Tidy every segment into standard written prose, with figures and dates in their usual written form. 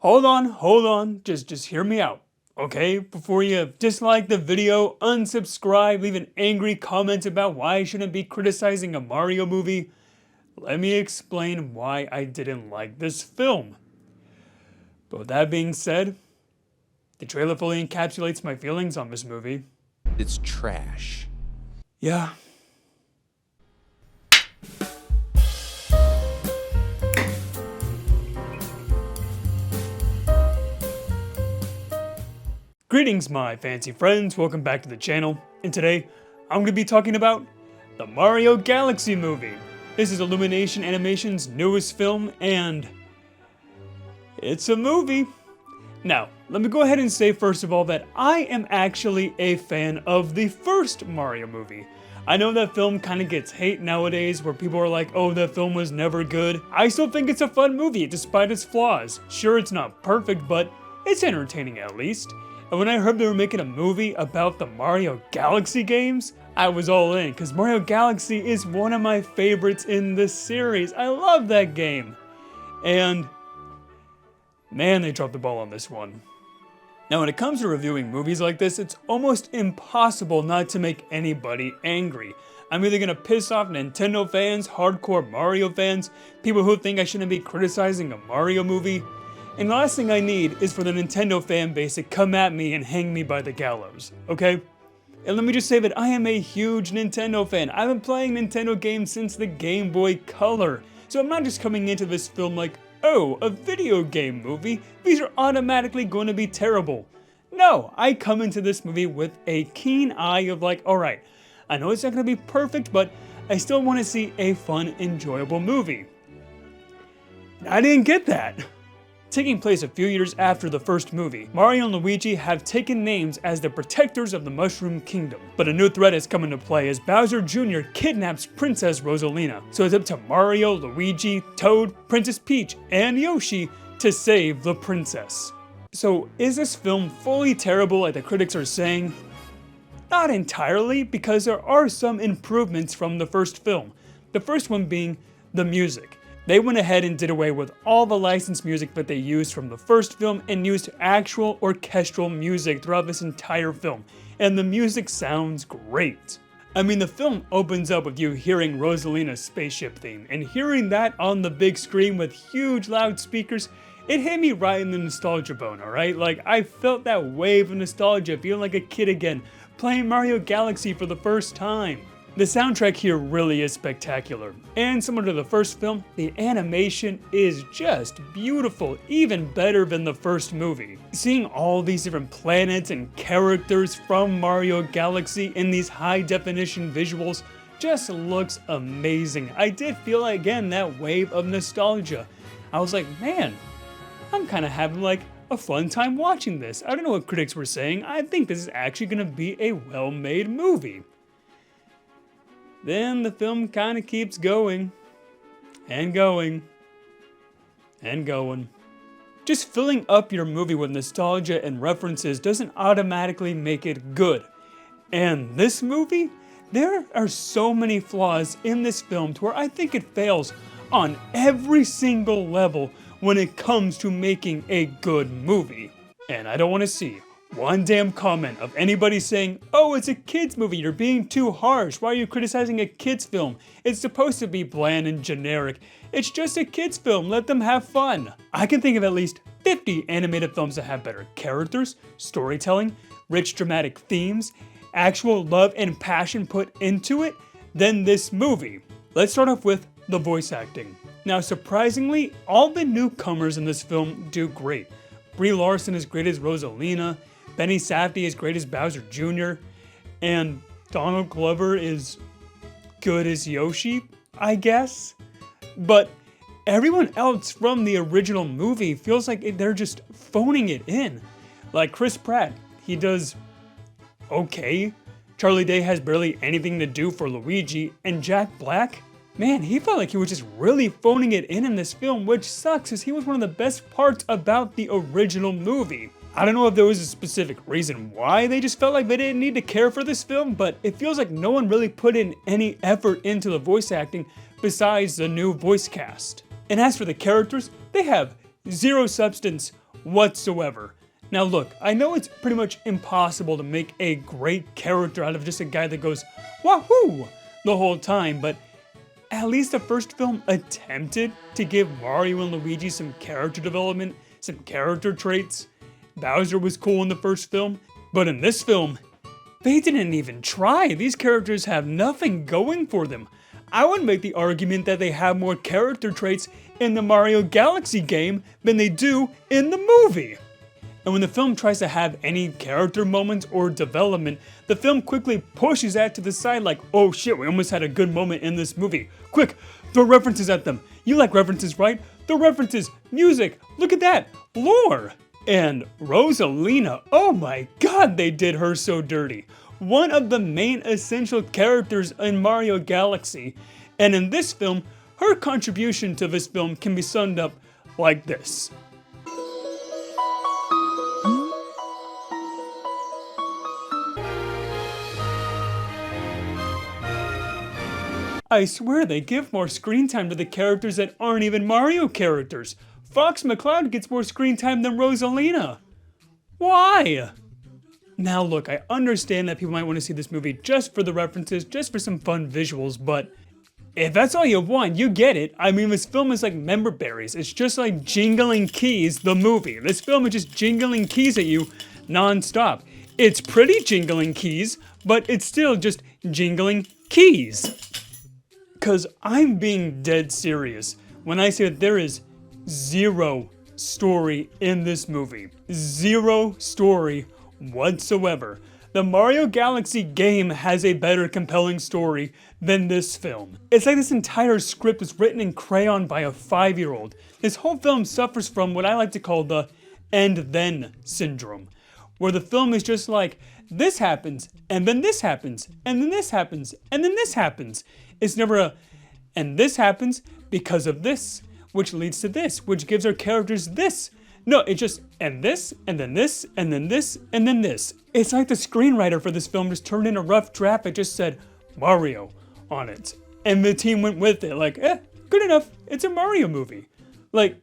Hold on, just hear me out, okay? Before you dislike the video, unsubscribe, leave an angry comment about why I shouldn't be criticizing a Mario movie, let me explain why I didn't like this film. But with that being said, the trailer fully encapsulates my feelings on this movie. It's trash. Yeah. Greetings my fancy friends, welcome back to the channel, and today I'm going to be talking about the Mario Galaxy movie. This is Illumination Animation's newest film, and it's a movie. Now, let me go ahead and say first of all that I am actually a fan of the first Mario movie. I know that film kind of gets hate nowadays where people are like, oh, that film was never good. I still think it's a fun movie despite its flaws. Sure, it's not perfect, but it's entertaining at least. And when I heard they were making a movie about the Mario Galaxy games, I was all in, because Mario Galaxy is one of my favorites in this series. I love that game. And man, they dropped the ball on this one. Now, when it comes to reviewing movies like this, it's almost impossible not to make anybody angry. I'm either gonna piss off Nintendo fans, hardcore Mario fans, people who think I shouldn't be criticizing a Mario movie, and the last thing I need is for the Nintendo fan base to come at me and hang me by the gallows, okay? And let me just say that I am a huge Nintendo fan. I've been playing Nintendo games since the Game Boy Color. So I'm not just coming into this film like, oh, a video game movie, these are automatically going to be terrible. No, I come into this movie with a keen eye of like, alright, I know it's not going to be perfect, but I still want to see a fun, enjoyable movie. I didn't get that. Taking place a few years after the first movie, Mario and Luigi have taken names as the protectors of the Mushroom Kingdom. But a new threat has come into play as Bowser Jr. kidnaps Princess Rosalina. So it's up to Mario, Luigi, Toad, Princess Peach, and Yoshi to save the princess. So is this film fully terrible like the critics are saying? Not entirely, because there are some improvements from the first film. The first one being the music. They went ahead and did away with all the licensed music that they used from the first film and used actual orchestral music throughout this entire film, and the music sounds great. I mean, the film opens up with you hearing Rosalina's spaceship theme, and hearing that on the big screen with huge loud speakers, it hit me right in the nostalgia bone, alright? Like, I felt that wave of nostalgia, feeling like a kid again, playing Mario Galaxy for the first time. The soundtrack here really is spectacular, and similar to the first film, the animation is just beautiful, even better than the first movie. Seeing all these different planets and characters from Mario Galaxy in these high definition visuals just looks amazing. I did feel, again, that wave of nostalgia. I was like, man, I'm kind of having like a fun time watching this. I don't know what critics were saying. I think this is actually going to be a well-made movie. Then the film kind of keeps going, and going, and going. Just filling up your movie with nostalgia and references doesn't automatically make it good. And this movie, there are so many flaws in this film to where I think it fails on every single level when it comes to making a good movie. And I don't want to see one damn comment of anybody saying, oh, it's a kid's movie, you're being too harsh, why are you criticizing a kid's film? It's supposed to be bland and generic. It's just a kid's film, let them have fun. I can think of at least 50 animated films that have better characters, storytelling, rich dramatic themes, actual love and passion put into it than this movie. Let's start off with the voice acting. Now, surprisingly, all the newcomers in this film do great. Brie Larson is great as Rosalina, Benny Safdie is great as Bowser Jr., and Donald Glover is good as Yoshi, I guess. But everyone else from the original movie feels like they're just phoning it in. Like Chris Pratt, he does okay. Charlie Day has barely anything to do for Luigi, and Jack Black, man, he felt like he was just really phoning it in this film, which sucks as he was one of the best parts about the original movie. I don't know if there was a specific reason why they just felt like they didn't need to care for this film, but it feels like no one really put in any effort into the voice acting besides the new voice cast. And as for the characters, they have zero substance whatsoever. Now look, I know it's pretty much impossible to make a great character out of just a guy that goes, wahoo, the whole time, but at least the first film attempted to give Mario and Luigi some character development, some character traits. Bowser was cool in the first film, but in this film, they didn't even try. These characters have nothing going for them. I would make the argument that they have more character traits in the Mario Galaxy game than they do in the movie. And when the film tries to have any character moments or development, the film quickly pushes that to the side like, oh shit, we almost had a good moment in this movie. Quick, throw references at them. You like references, right? Throw references, music, look at that, lore. And Rosalina, oh my god, they did her so dirty. One of the main essential characters in Mario Galaxy. And in this film, her contribution to this film can be summed up like this. I swear they give more screen time to the characters that aren't even Mario characters. Fox McCloud gets more screen time than Rosalina. Why? Now look, I understand that people might want to see this movie just for the references, just for some fun visuals, but if that's all you want, you get it. I mean, this film is like member berries. It's just like Jingling Keys, the movie. This film is just jingling keys at you non-stop. It's pretty Jingling Keys, but it's still just jingling keys. Because I'm being dead serious when I say that there is zero story in this movie. Zero story whatsoever. The Mario Galaxy game has a better compelling story than this film. It's like this entire script was written in crayon by a 5-year-old. This whole film suffers from what I like to call the and then syndrome, where the film is just like, this happens, and then this happens, and then this happens, and then this happens. It's never a, and this happens because of this, which leads to this, which gives our characters this. No, it's just, and this, and then this, and then this, and then this. It's like the screenwriter for this film just turned in a rough draft that just said Mario on it. And the team went with it, like, good enough, it's a Mario movie. Like,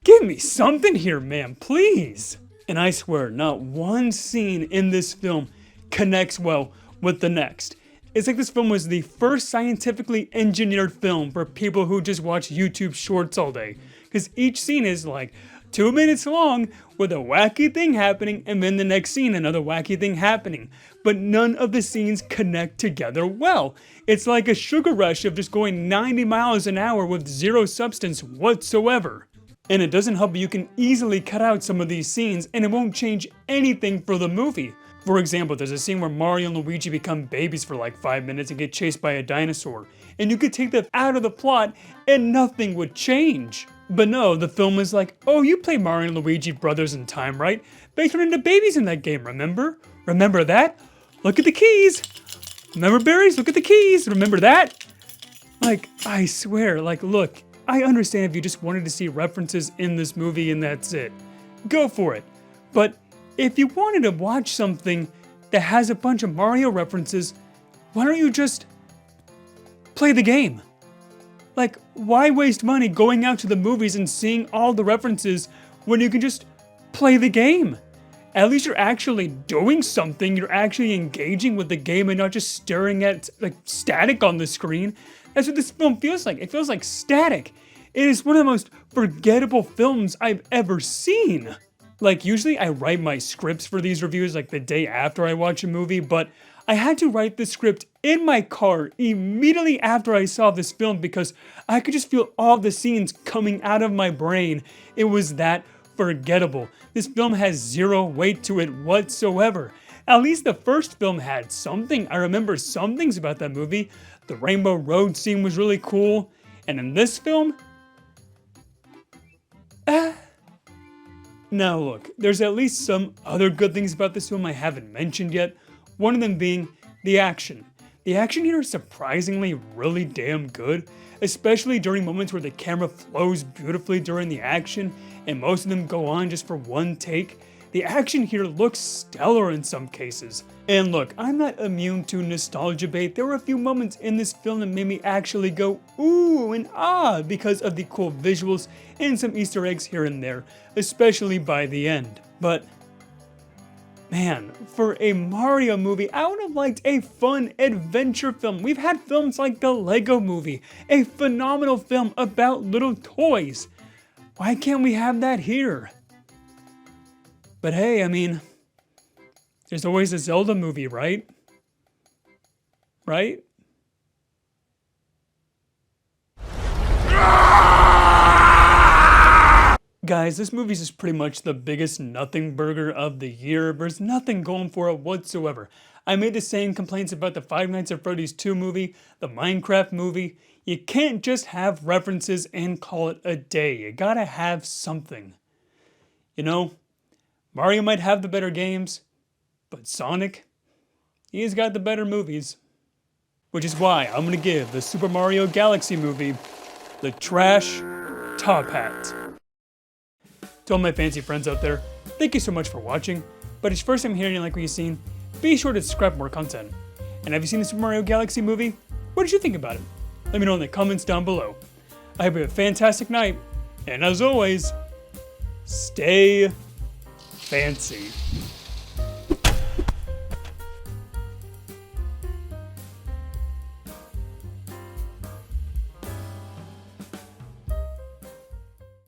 give me something here, man, please. And I swear, not one scene in this film connects well with the next. It's like this film was the first scientifically engineered film for people who just watch YouTube shorts all day. Because each scene is like 2 minutes long with a wacky thing happening and then the next scene another wacky thing happening. But none of the scenes connect together well. It's like a sugar rush of just going 90 miles an hour with zero substance whatsoever. And it doesn't help you can easily cut out some of these scenes and it won't change anything for the movie. For example, there's a scene where Mario and Luigi become babies for like 5 minutes and get chased by a dinosaur. And you could take that out of the plot and nothing would change. But no, the film is like, oh, you play Mario and Luigi Brothers in Time, right? They turn into babies in that game, remember? Remember that? Look at the keys. Remember berries? Look at the keys. Remember that? Like, I swear, like, look, I understand if you just wanted to see references in this movie and that's it. Go for it. But if you wanted to watch something that has a bunch of Mario references, why don't you just play the game? Like, why waste money going out to the movies and seeing all the references when you can just play the game? At least you're actually doing something, you're actually engaging with the game and not just staring at like static on the screen. That's what this film feels like. It feels like static. It is one of the most forgettable films I've ever seen. Like, usually I write my scripts for these reviews like the day after I watch a movie, but I had to write this script in my car immediately after I saw this film because I could just feel all the scenes coming out of my brain. It was that forgettable. This film has zero weight to it whatsoever. At least the first film had something. I remember some things about that movie. The Rainbow Road scene was really cool. And in this film, now look, there's at least some other good things about this film I haven't mentioned yet. One of them being the action. The action here is surprisingly really damn good, especially during moments where the camera flows beautifully during the action and most of them go on just for one take. The action here looks stellar in some cases. And look, I'm not immune to nostalgia bait. There were a few moments in this film that made me actually go ooh and ah because of the cool visuals and some Easter eggs here and there, especially by the end. But man, for a Mario movie, I would have liked a fun adventure film. We've had films like the Lego Movie, a phenomenal film about little toys. Why can't we have that here? But hey, I mean, there's always a Zelda movie, right? Right? Guys, this movie is pretty much the biggest nothing burger of the year. There's nothing going for it whatsoever. I made the same complaints about the Five Nights at Freddy's 2 movie, the Minecraft movie. You can't just have references and call it a day. You gotta have something. You know, Mario might have the better games, but Sonic, he's got the better movies. Which is why I'm gonna give the Super Mario Galaxy movie the trash top hat. To all my fancy friends out there, thank you so much for watching. But if it's your first time hearing you like what you've seen, be sure to subscribe for more content. And have you seen the Super Mario Galaxy movie? What did you think about it? Let me know in the comments down below. I hope you have a fantastic night, and as always, stay fancy.